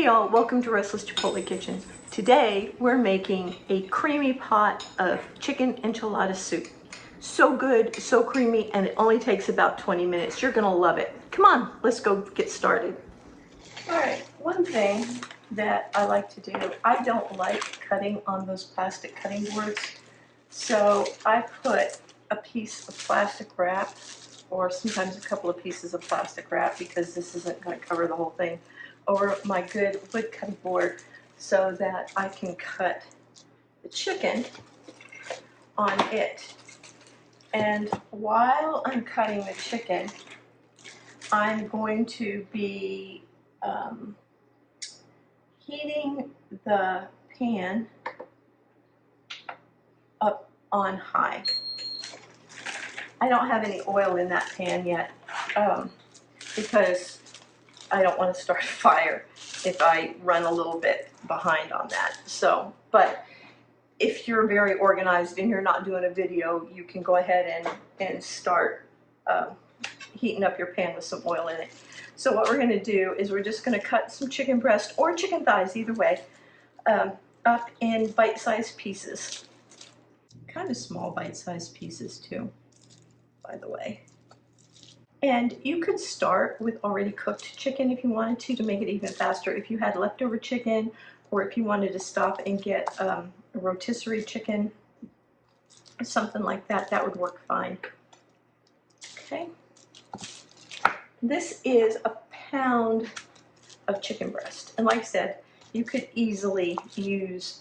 y'all, welcome to Restless Chipotle Kitchen. Today we're making a creamy pot of chicken enchilada soup. So good, so creamy, and it only takes about 20 minutes. You're gonna love it. Come on, let's go get started. All right, one thing that I like to do, I don't like cutting on those plastic cutting boards. So I put a piece of plastic wrap, or sometimes a couple of pieces of plastic wrap, because this isn't going to cover the whole thing, over my good wood cutting board so that I can cut the chicken on it. And while I'm cutting the chicken, I'm going to be heating the pan up on high. I don't have any oil in that pan yet because I don't want to start a fire if I run a little bit behind on that. So, but if you're very organized and you're not doing a video, you can go ahead and start heating up your pan with some oil in it. So what we're going to do is we're just going to cut some chicken breast or chicken thighs, either way, up in bite-sized pieces. Kind of small bite-sized pieces too, by the way. And you could start with already cooked chicken if you wanted to make it even faster. If you had leftover chicken, or if you wanted to stop and get a rotisserie chicken, something like that, that would work fine. Okay. This is a pound of chicken breast. And like I said, you could easily use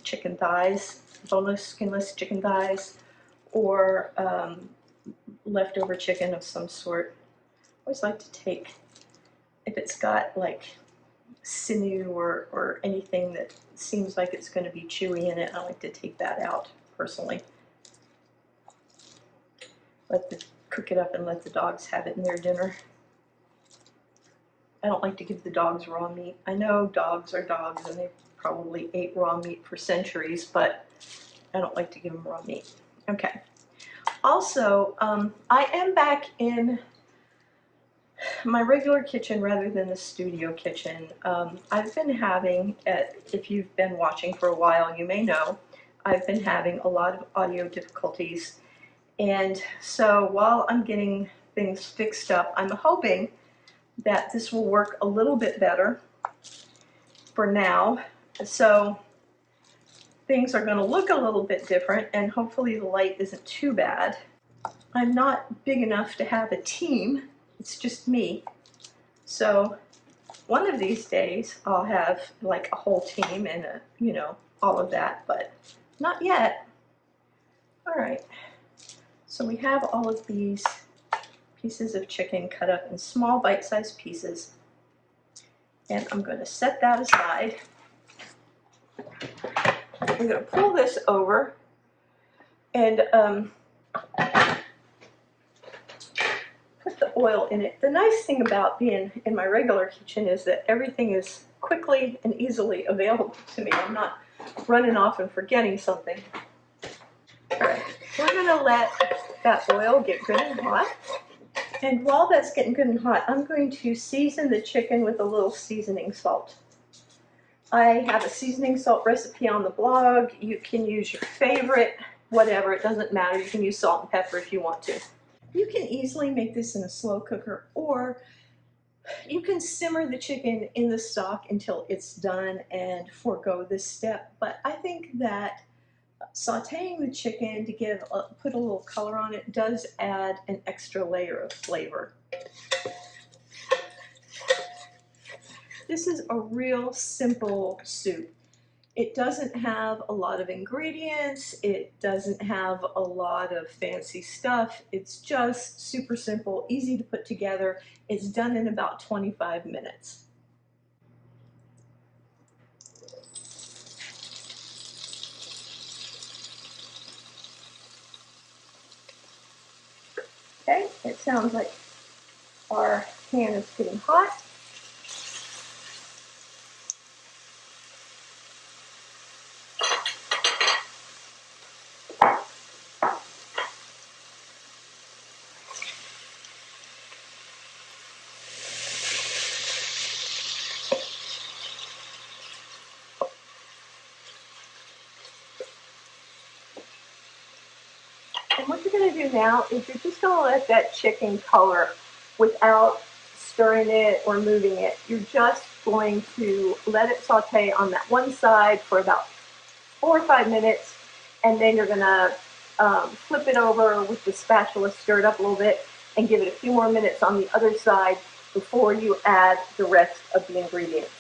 chicken thighs, boneless, skinless chicken thighs, or leftover chicken of some sort. I always like to take, if it's got like sinew or anything that seems like it's going to be chewy in it, I like to take that out personally. Cook it up and let the dogs have it in their dinner. I don't like to give the dogs raw meat. I know dogs are dogs and they probably ate raw meat for centuries, but I don't like to give them raw meat. Okay. Also, I am back in my regular kitchen rather than the studio kitchen. I've been having, if you've been watching for a while, you may know, I've been having a lot of audio difficulties. And so while I'm getting things fixed up, I'm hoping that this will work a little bit better for now. So things are going to look a little bit different, and hopefully the light isn't too bad. I'm not big enough to have a team. It's just me. So one of these days I'll have like a whole team and all of that, but not yet. All right. So we have all of these pieces of chicken cut up in small bite-sized pieces, and I'm going to set that aside. I'm going to pull this over and put the oil in it. The nice thing about being in my regular kitchen is that everything is quickly and easily available to me. I'm not running off and forgetting something. All right, we're going to let that oil get good and hot. And while that's getting good and hot, I'm going to season the chicken with a little seasoning salt. I have a seasoning salt recipe on the blog. You can use your favorite, whatever, it doesn't matter. You can use salt and pepper if you want to. You can easily make this in a slow cooker, or you can simmer the chicken in the stock until it's done and forego this step. But I think that sauteing the chicken to put a little color on it does add an extra layer of flavor. This is a real simple soup. It doesn't have a lot of ingredients. It doesn't have a lot of fancy stuff. It's just super simple, easy to put together. It's done in about 25 minutes. Okay, it sounds like our pan is getting hot. now is you're just going to let that chicken color without stirring it or moving it. You're just going to let it saute on that one side for about 4 or 5 minutes, and then you're going to flip it over with the spatula, stir it up a little bit, and give it a few more minutes on the other side before you add the rest of the ingredients.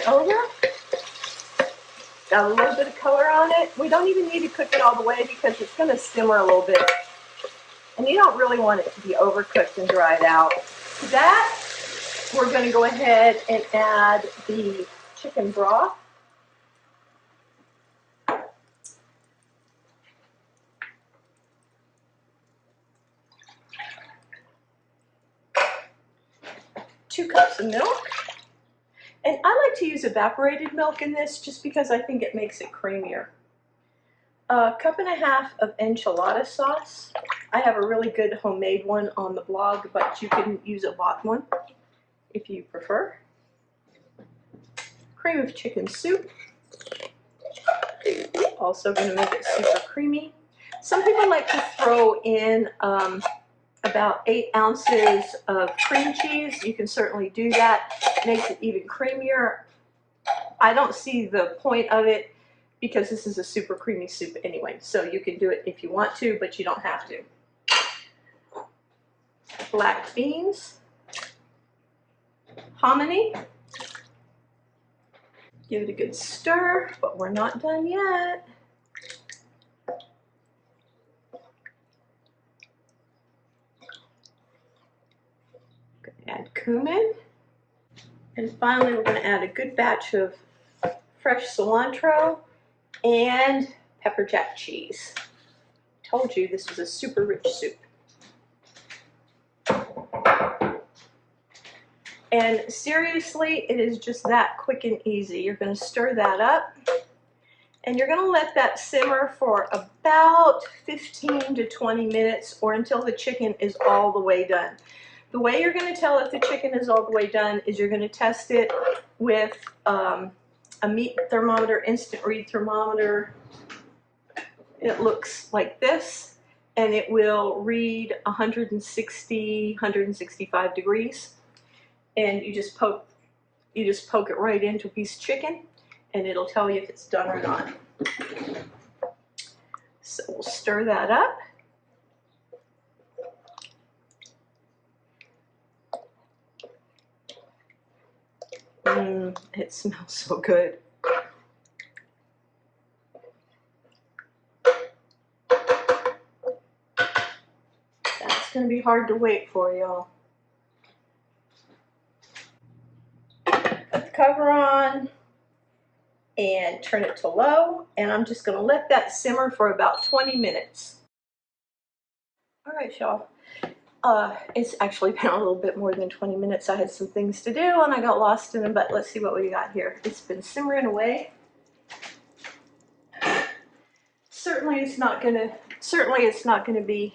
Over. Got a little bit of color on it. We don't even need to cook it all the way because it's going to simmer a little bit. And you don't really want it to be overcooked and dried out. To that, we're going to go ahead and add the chicken broth. Two cups of milk. And I like to use evaporated milk in this just because I think it makes it creamier. A cup and a half of enchilada sauce. I have a really good homemade one on the blog, but you can use a bought one if you prefer. Cream of chicken soup. Also going to make it super creamy. Some people like to throw in about 8 ounces of cream cheese. You can certainly do that. It makes it even creamier. I don't see the point of it because this is a super creamy soup anyway. So you can do it if you want to, but you don't have to. Black beans. Hominy. Give it a good stir, but we're not done yet. Add cumin. And finally, we're going to add a good batch of fresh cilantro and pepper jack cheese. Told you this was a super rich soup. And seriously, it is just that quick and easy. You're going to stir that up, and you're going to let that simmer for about 15 to 20 minutes or until the chicken is all the way done. The way you're going to tell if the chicken is all the way done is you're going to test it with a meat thermometer, instant read thermometer. It looks like this, and it will read 160, 165 degrees. And you just poke it right into a piece of chicken, and it'll tell you if it's done or not. So we'll stir that up. It smells so good. That's going to be hard to wait for, y'all. Put the cover on and turn it to low, and I'm just going to let that simmer for about 20 minutes. All right, y'all. It's actually been a little bit more than 20 minutes. I had some things to do and I got lost in them, but let's see what we got here. It's been simmering away. Certainly it's not gonna be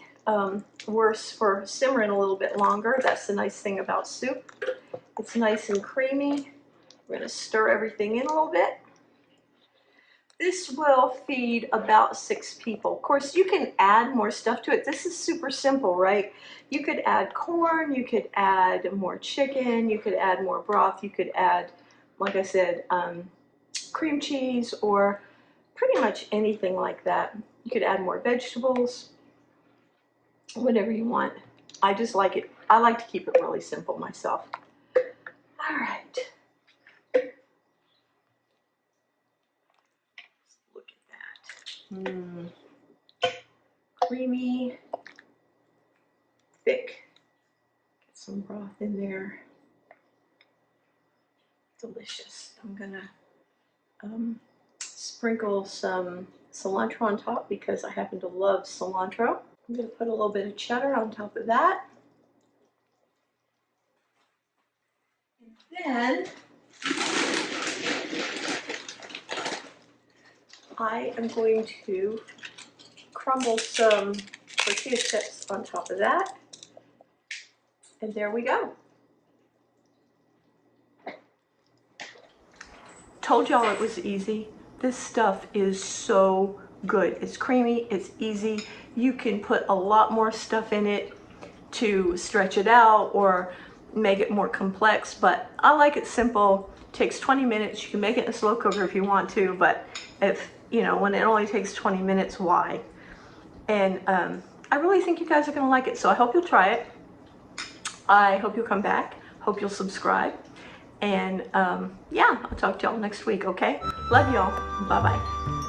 worse for simmering a little bit longer. That's the nice thing about soup. It's nice and creamy. We're gonna stir everything in a little bit. This will feed about 6 people. Of course, you can add more stuff to it. This is super simple, right? You could add corn, you could add more chicken, you could add more broth, you could add, like I said, cream cheese, or pretty much anything like that. You could add more vegetables, whatever you want. I just like it. I like to keep it really simple myself. All right. Creamy, thick. Get some broth in there. Delicious. I'm gonna sprinkle some cilantro on top because I happen to love cilantro. I'm gonna put a little bit of cheddar on top of that. And then I am going to crumble some tortilla chips on top of that. And there we go. Told y'all it was easy. This stuff is so good. It's creamy, it's easy. You can put a lot more stuff in it to stretch it out or make it more complex, but I like it simple. It takes 20 minutes. You can make it in a slow cooker if you want to, but if, you know, when it only takes 20 minutes, why? And I really think you guys are gonna like it, so I hope you'll try it. I hope you'll come back. Hope you'll subscribe. And yeah, I'll talk to y'all next week, okay? Love y'all. Bye-bye.